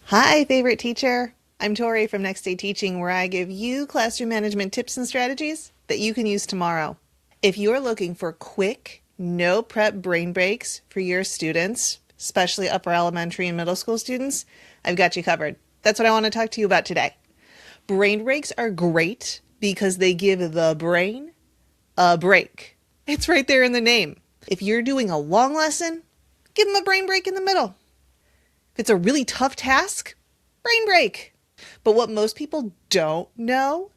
Hi, favorite teacher. I'm Tori from Next Day Teaching, where I give you classroom management tips and strategies that you can use tomorrow. If you're looking for quick, no prep brain breaks for your students, especially upper elementary and middle school students, I've got you covered. That's what I want to talk to you about today. Brain breaks are great because they give the brain a break. It's right there in the name. If you're doing a long lesson, give them a brain break in the middle. If it's a really tough task, brain break. But what most people don't know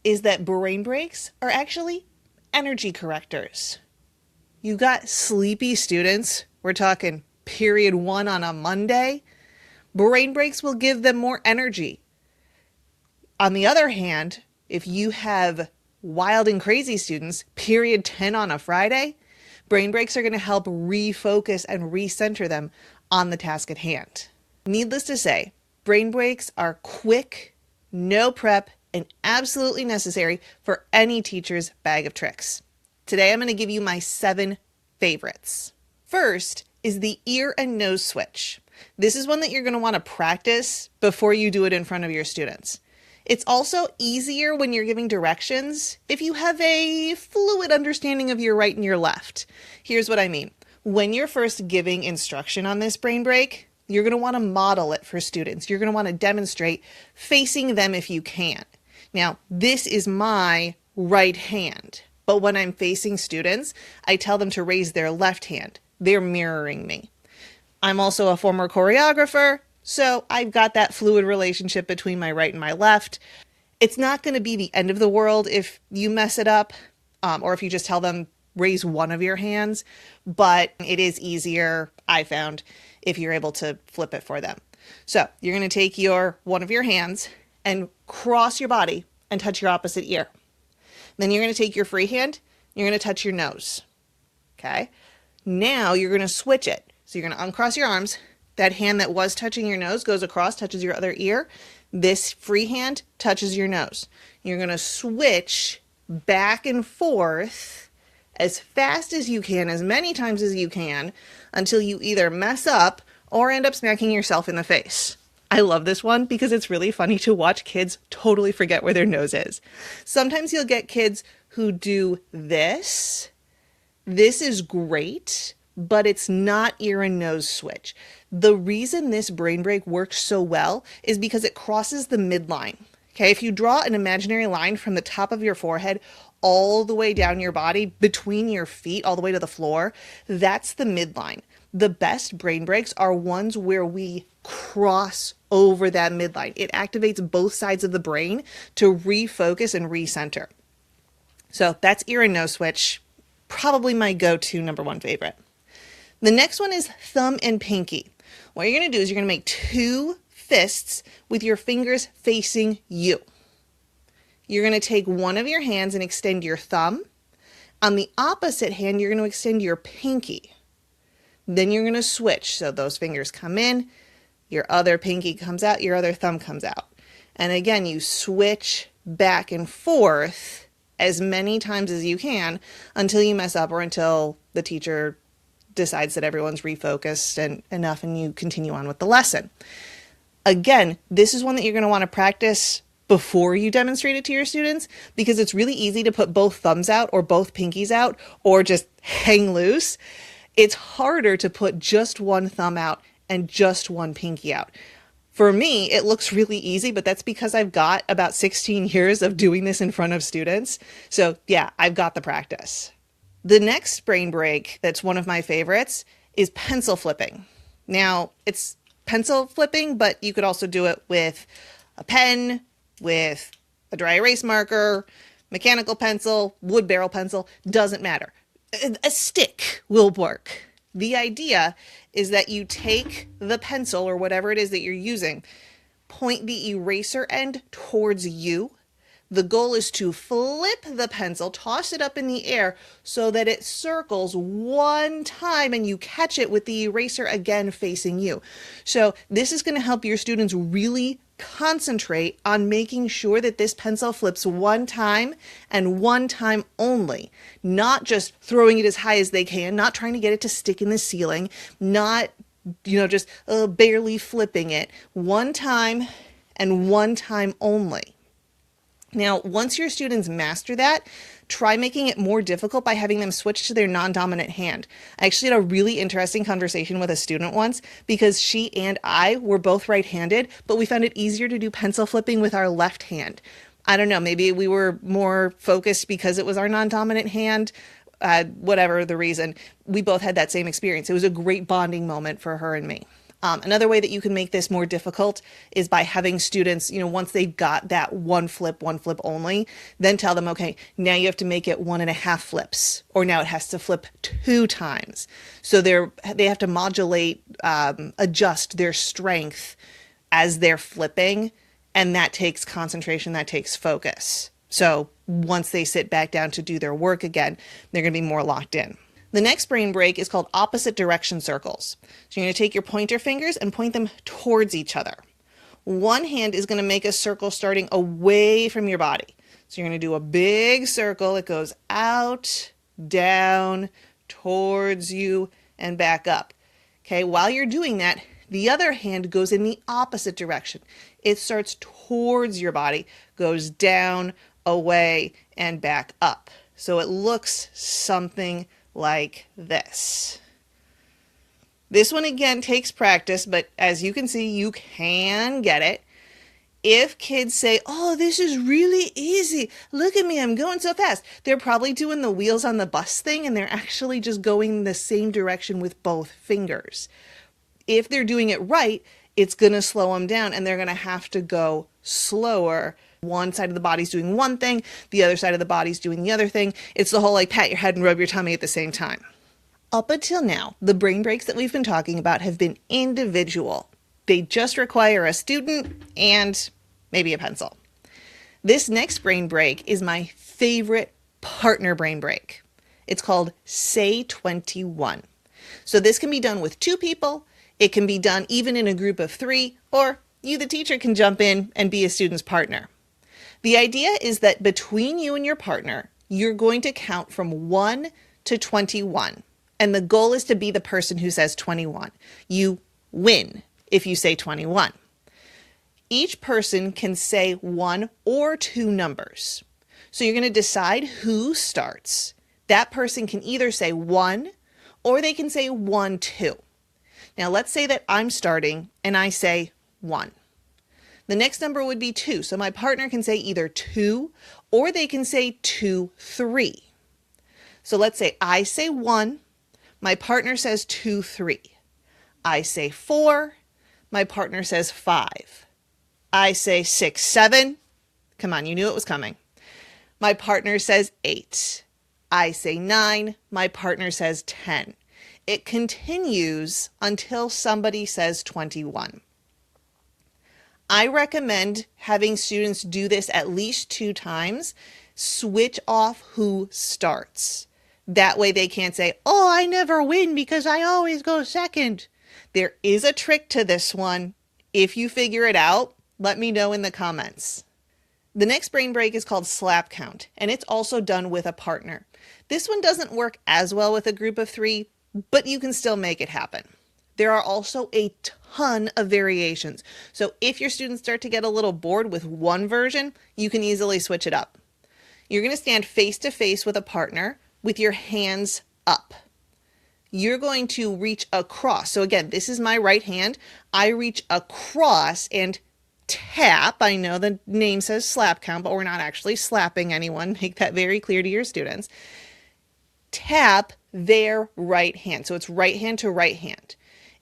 is that brain breaks are actually energy correctors. You got sleepy students, we're talking period 1 on a Monday, brain breaks will give them more energy. On the other hand, if you have wild and crazy students, period 10 on a Friday, brain breaks are going to help refocus and recenter them on the task at hand. Needless to say, brain breaks are quick, no prep, and absolutely necessary for any teacher's bag of tricks. Today I'm going to give you my 7 favorites. First is the ear and nose switch. This is one that you're going to want to practice before you do it in front of your students. It's also easier when you're giving directions if you have a fluid understanding of your right and your left. Here's what I mean. When you're first giving instruction on this brain break, you're going to want to model it for students. You're going to want to demonstrate facing them if you can. Now, this is my right hand, but when I'm facing students, I tell them to raise their left hand. They're mirroring me. I'm also a former choreographer, so I've got that fluid relationship between my right and my left. It's not going to be the end of the world if you mess it up, or if you just tell them raise one of your hands, but it is easier, I found, if you're able to flip it for them. So you're going to take one of your hands and cross your body and touch your opposite ear. Then you're going to take your free hand, you're going to touch your nose. Okay? Now you're going to switch it. So you're going to uncross your arms. That hand that was touching your nose goes across, touches your other ear. This free hand touches your nose. You're going to switch back and forth as fast as you can, as many times as you can, until you either mess up or end up smacking yourself in the face. I love this one because it's really funny to watch kids totally forget where their nose is. Sometimes you'll get kids who do this. This is great, but it's not ear and nose switch. The reason this brain break works so well is because it crosses the midline. Okay, if you draw an imaginary line from the top of your forehead all the way down your body, between your feet, all the way to the floor, that's the midline. The best brain breaks are ones where we cross over that midline. It activates both sides of the brain to refocus and recenter. So that's ear and nose switch, probably my go-to number 1 favorite. The next one is thumb and pinky. What you're going to do is you're going to make 2 fists with your fingers facing you. You're going to take one of your hands and extend your thumb. On the opposite hand, you're going to extend your pinky. Then you're going to switch. So those fingers come in, your other pinky comes out, your other thumb comes out. And again, you switch back and forth as many times as you can until you mess up or until the teacher decides that everyone's refocused and enough and you continue on with the lesson. Again, this is one that you're going to want to practice before you demonstrate it to your students because it's really easy to put both thumbs out or both pinkies out or just hang loose. It's harder to put just one thumb out and just one pinky out. For me, it looks really easy, but that's because I've got about 16 years of doing this in front of students. So yeah, I've got the practice. The next brain break that's one of my favorites is pencil flipping. Now, it's pencil flipping, but you could also do it with a pen, with a dry erase marker, mechanical pencil, wood barrel pencil, doesn't matter. A stick will work. The idea is that you take the pencil or whatever it is that you're using, point the eraser end towards you. The goal is to flip the pencil, toss it up in the air so that it circles one time and you catch it with the eraser again facing you. So this is going to help your students really concentrate on making sure that this pencil flips one time and one time only, not just throwing it as high as they can, not trying to get it to stick in the ceiling, not just barely flipping it one time and one time only. Now, once your students master that, try making it more difficult by having them switch to their non-dominant hand. I actually had a really interesting conversation with a student once because she and I were both right-handed, but we found it easier to do pencil flipping with our left hand. I don't know, maybe we were more focused because it was our non-dominant hand. Whatever the reason, we both had that same experience. It was a great bonding moment for her and me. Another way that you can make this more difficult is by having students, once they've got that one flip only, then tell them, okay, now you have to make it 1.5 flips, or now it has to flip 2 times. So they have to modulate, adjust their strength as they're flipping, and that takes concentration, that takes focus. So once they sit back down to do their work again, they're going to be more locked in. The next brain break is called opposite direction circles. So you're going to take your pointer fingers and point them towards each other. One hand is going to make a circle starting away from your body. So you're going to do a big circle. It goes out, down, towards you, and back up. Okay, while you're doing that, the other hand goes in the opposite direction. It starts towards your body, goes down, away, and back up. So it looks something like this. This one again takes practice, but as you can see, you can get it. If kids say, oh, this is really easy, look at me, I'm going so fast, they're probably doing the wheels on the bus thing and they're actually just going the same direction with both fingers. If they're doing it right, it's going to slow them down and they're going to have to go slower. One side of the body's doing one thing, the other side of the body's doing the other thing. It's the whole pat your head and rub your tummy at the same time. Up until now, the brain breaks that we've been talking about have been individual. They just require a student and maybe a pencil. This next brain break is my favorite partner brain break. It's called Say 21. So this can be done with 2 people. It can be done even in a group of 3, or you, the teacher, can jump in and be a student's partner. The idea is that between you and your partner, you're going to count from 1 to 21. And the goal is to be the person who says 21. You win if you say 21. Each person can say 1 or 2 numbers. So you're going to decide who starts. That person can either say 1 or they can say 1, 2. Now let's say that I'm starting and I say 1. The next number would be 2. So my partner can say either 2 or they can say 2, 3. So let's say I say 1, my partner says 2, 3. I say 4, my partner says 5. I say 6, 7. Come on, you knew it was coming. My partner says 8. I say 9, my partner says 10. It continues until somebody says 21. I recommend having students do this at least 2 times. Switch off who starts. That way they can't say, oh, I never win because I always go second. There is a trick to this one. If you figure it out, let me know in the comments. The next brain break is called slap count, and it's also done with a partner. This one doesn't work as well with a group of 3, but you can still make it happen. There are also a ton of variations. So if your students start to get a little bored with one version, you can easily switch it up. You're going to stand face to face with a partner with your hands up. You're going to reach across. So again, this is my right hand. I reach across and tap. I know the name says slap count, but we're not actually slapping anyone. Make that very clear to your students. Tap their right hand. So it's right hand to right hand.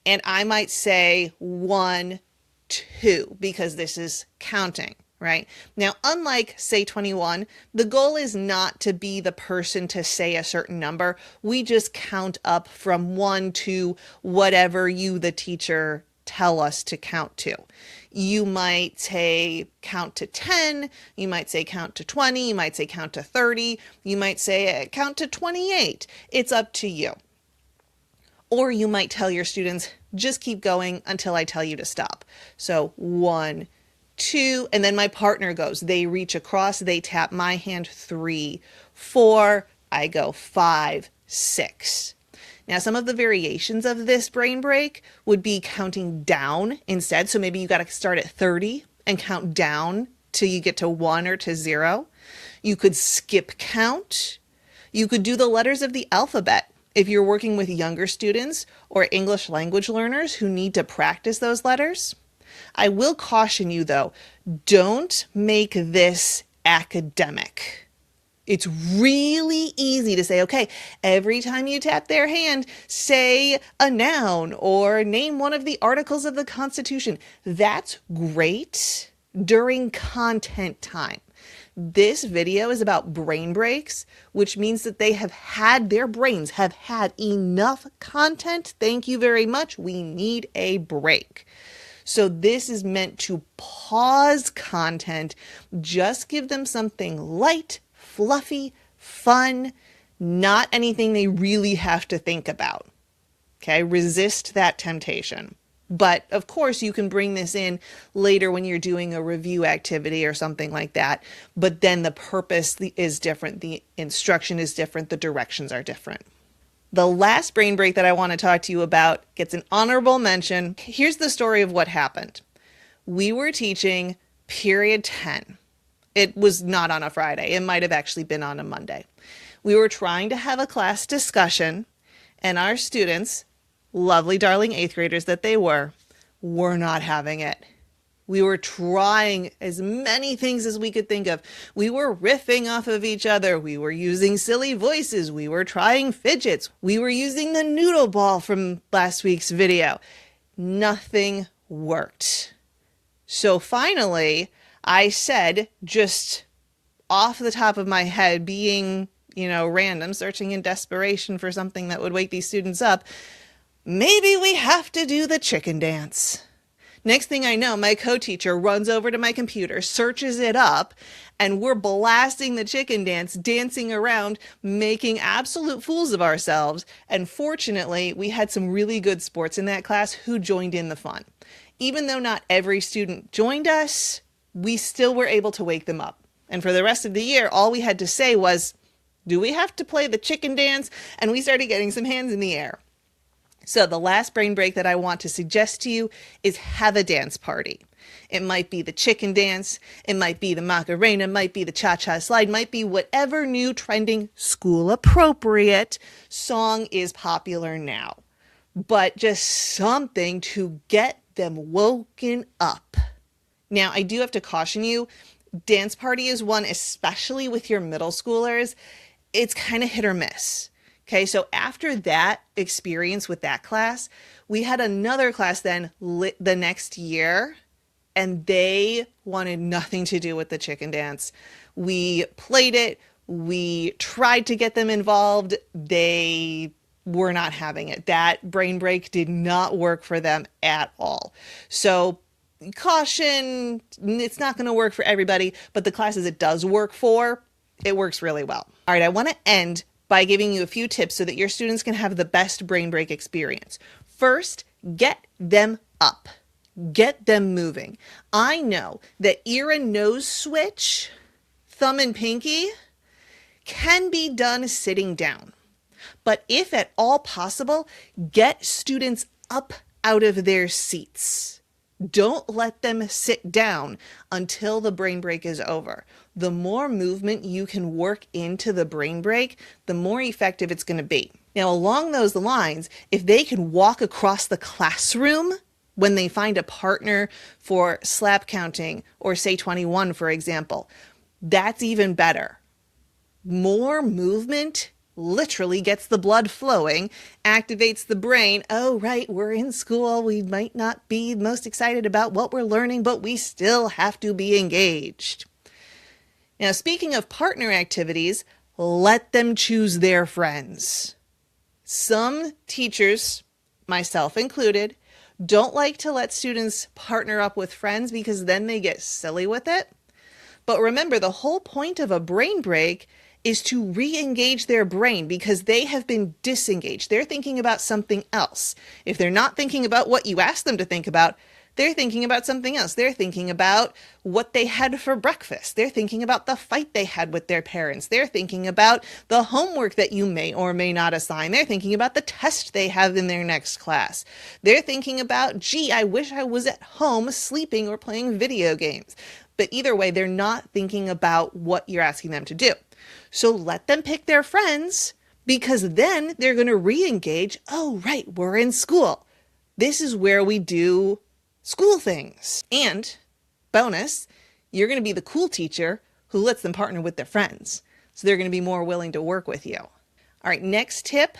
And I might say 1, 2 because this is counting, right? Now, unlike Say 21, the goal is not to be the person to say a certain number. We just count up from 1 to whatever you, the teacher, tell us to count to. You might say count to 10, you might say count to 20, you might say count to 30, you might say count to 28. It's up to you. Or you might tell your students, just keep going until I tell you to stop. So 1, 2, and then my partner goes. They reach across, they tap my hand 3, 4, I go 5, 6. Now, some of the variations of this brain break would be counting down instead. So maybe you got to start at 30 and count down till you get to 1 or to 0. You could skip count. You could do the letters of the alphabet if you're working with younger students or English language learners who need to practice those letters. I will caution you though, don't make this academic. It's really easy to say, okay, every time you tap their hand, say a noun or name one of the articles of the Constitution. That's great during content time. This video is about brain breaks, which means that their brains have had enough content. Thank you very much. We need a break. So this is meant to pause content, just give them something light, fluffy, fun, not anything they really have to think about. Okay, resist that temptation. But of course, you can bring this in later when you're doing a review activity or something like that. But then the purpose is different. The instruction is different. The directions are different. The last brain break that I want to talk to you about gets an honorable mention. Here's the story of what happened. We were teaching period 10. It was not on a Friday. It might have actually been on a Monday. We were trying to have a class discussion, and our students, lovely, darling 8th graders that they were not having it. We were trying as many things as we could think of. We were riffing off of each other. We were using silly voices. We were trying fidgets. We were using the noodle ball from last week's video. Nothing worked. So finally, I said, just off the top of my head, being, random, searching in desperation for something that would wake these students up, maybe we have to do the chicken dance. Next thing I know, my co-teacher runs over to my computer, searches it up, and we're blasting the chicken dance, dancing around, making absolute fools of ourselves. And fortunately, we had some really good sports in that class who joined in the fun. Even though not every student joined us, we still were able to wake them up. And for the rest of the year, all we had to say was, do we have to play the chicken dance? And we started getting some hands in the air. So the last brain break that I want to suggest to you is have a dance party. It might be the chicken dance, it might be the Macarena, it might be the cha-cha slide, might be whatever new trending school appropriate song is popular now. But just something to get them woken up. Now, I do have to caution you, dance party is one, especially with your middle schoolers, it's kind of hit or miss. Okay, so after that experience with that class, we had another class then the next year, and they wanted nothing to do with the chicken dance. We played it. We tried to get them involved. They were not having it. That brain break did not work for them at all. So caution, it's not going to work for everybody, but the classes it does work for, it works really well. All right, I want to end by giving you a few tips so that your students can have the best brain break experience. First, get them up. Get them moving. I know that ear and nose switch, thumb and pinky, can be done sitting down. But if at all possible, get students up out of their seats. Don't let them sit down until the brain break is over. The more movement you can work into the brain break, the more effective it's going to be. Now, along those lines, if they can walk across the classroom when they find a partner for slap counting or say 21, for example, that's even better. More movement literally gets the blood flowing, activates the brain. Oh, right, we're in school. We might not be most excited about what we're learning, but we still have to be engaged. Now, speaking of partner activities, let them choose their friends. Some teachers, myself included, don't like to let students partner up with friends because then they get silly with it. But remember, the whole point of a brain break is to re-engage their brain because they have been disengaged. They're thinking about something else. If they're not thinking about what you asked them to think about, They're thinking about something else. They're thinking about what they had for breakfast. They're thinking about the fight they had with their parents. They're thinking about the homework that you may or may not assign. They're thinking about the test they have in their next class. They're thinking about, gee, I wish I was at home sleeping or playing video games. But either way, they're not thinking about what you're asking them to do. So let them pick their friends, because then they're going to re-engage. Oh, right, we're in school. This is where we do school things. And bonus, you're going to be the cool teacher who lets them partner with their friends. So they're going to be more willing to work with you. All right, next tip,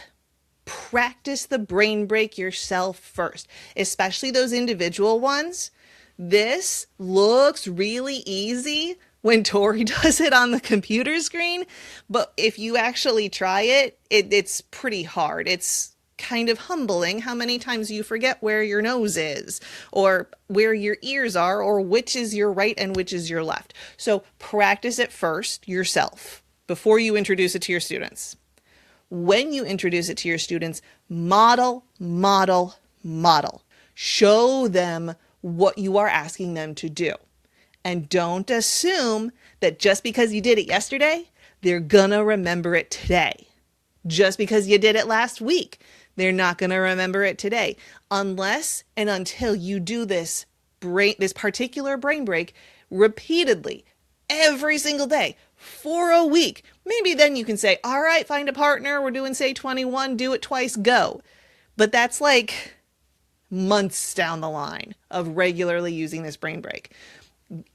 practice the brain break yourself first, especially those individual ones. This looks really easy when Tori does it on the computer screen, but if you actually try it, it's pretty hard. It's kind of humbling how many times you forget where your nose is, or where your ears are, or which is your right and which is your left. So practice it first yourself before you introduce it to your students. When you introduce it to your students, model, model, model. Show them what you are asking them to do. And don't assume that just because you did it yesterday, they're gonna remember it today. Just because you did it last week, they're not gonna remember it today. Unless and until you do this particular brain break repeatedly, every single day, for a week. Maybe then you can say, all right, find a partner. We're doing say 21, do it twice, go. But that's like months down the line of regularly using this brain break.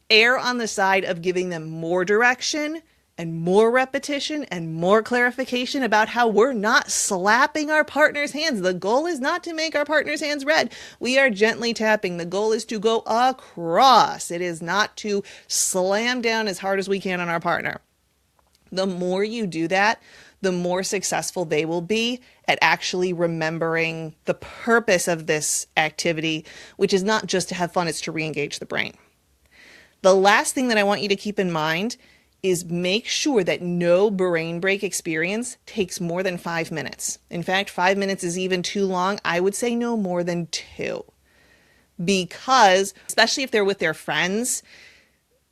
Err on the side of giving them more direction and more repetition and more clarification about how we're not slapping our partner's hands. The goal is not to make our partner's hands red. We are gently tapping. The goal is to go across. It is not to slam down as hard as we can on our partner. The more you do that, the more successful they will be at actually remembering the purpose of this activity, which is not just to have fun, it's to re-engage the brain. The last thing that I want you to keep in mind is make sure that no brain break experience takes more than 5 minutes. In fact, 5 minutes is even too long. I would say no more than 2. Because, especially if they're with their friends,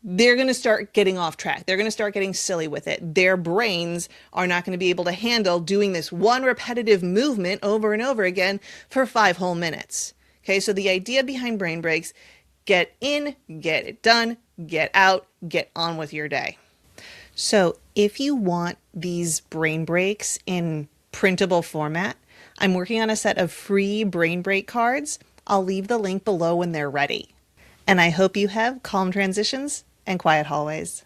they're going to start getting off track. They're going to start getting silly with it. Their brains are not going to be able to handle doing this one repetitive movement over and over again for 5 whole minutes. Okay, so the idea behind brain breaks: get in, get it done, get out, get on with your day. So if you want these brain breaks in printable format, I'm working on a set of free brain break cards. I'll leave the link below when they're ready. And I hope you have calm transitions and quiet hallways.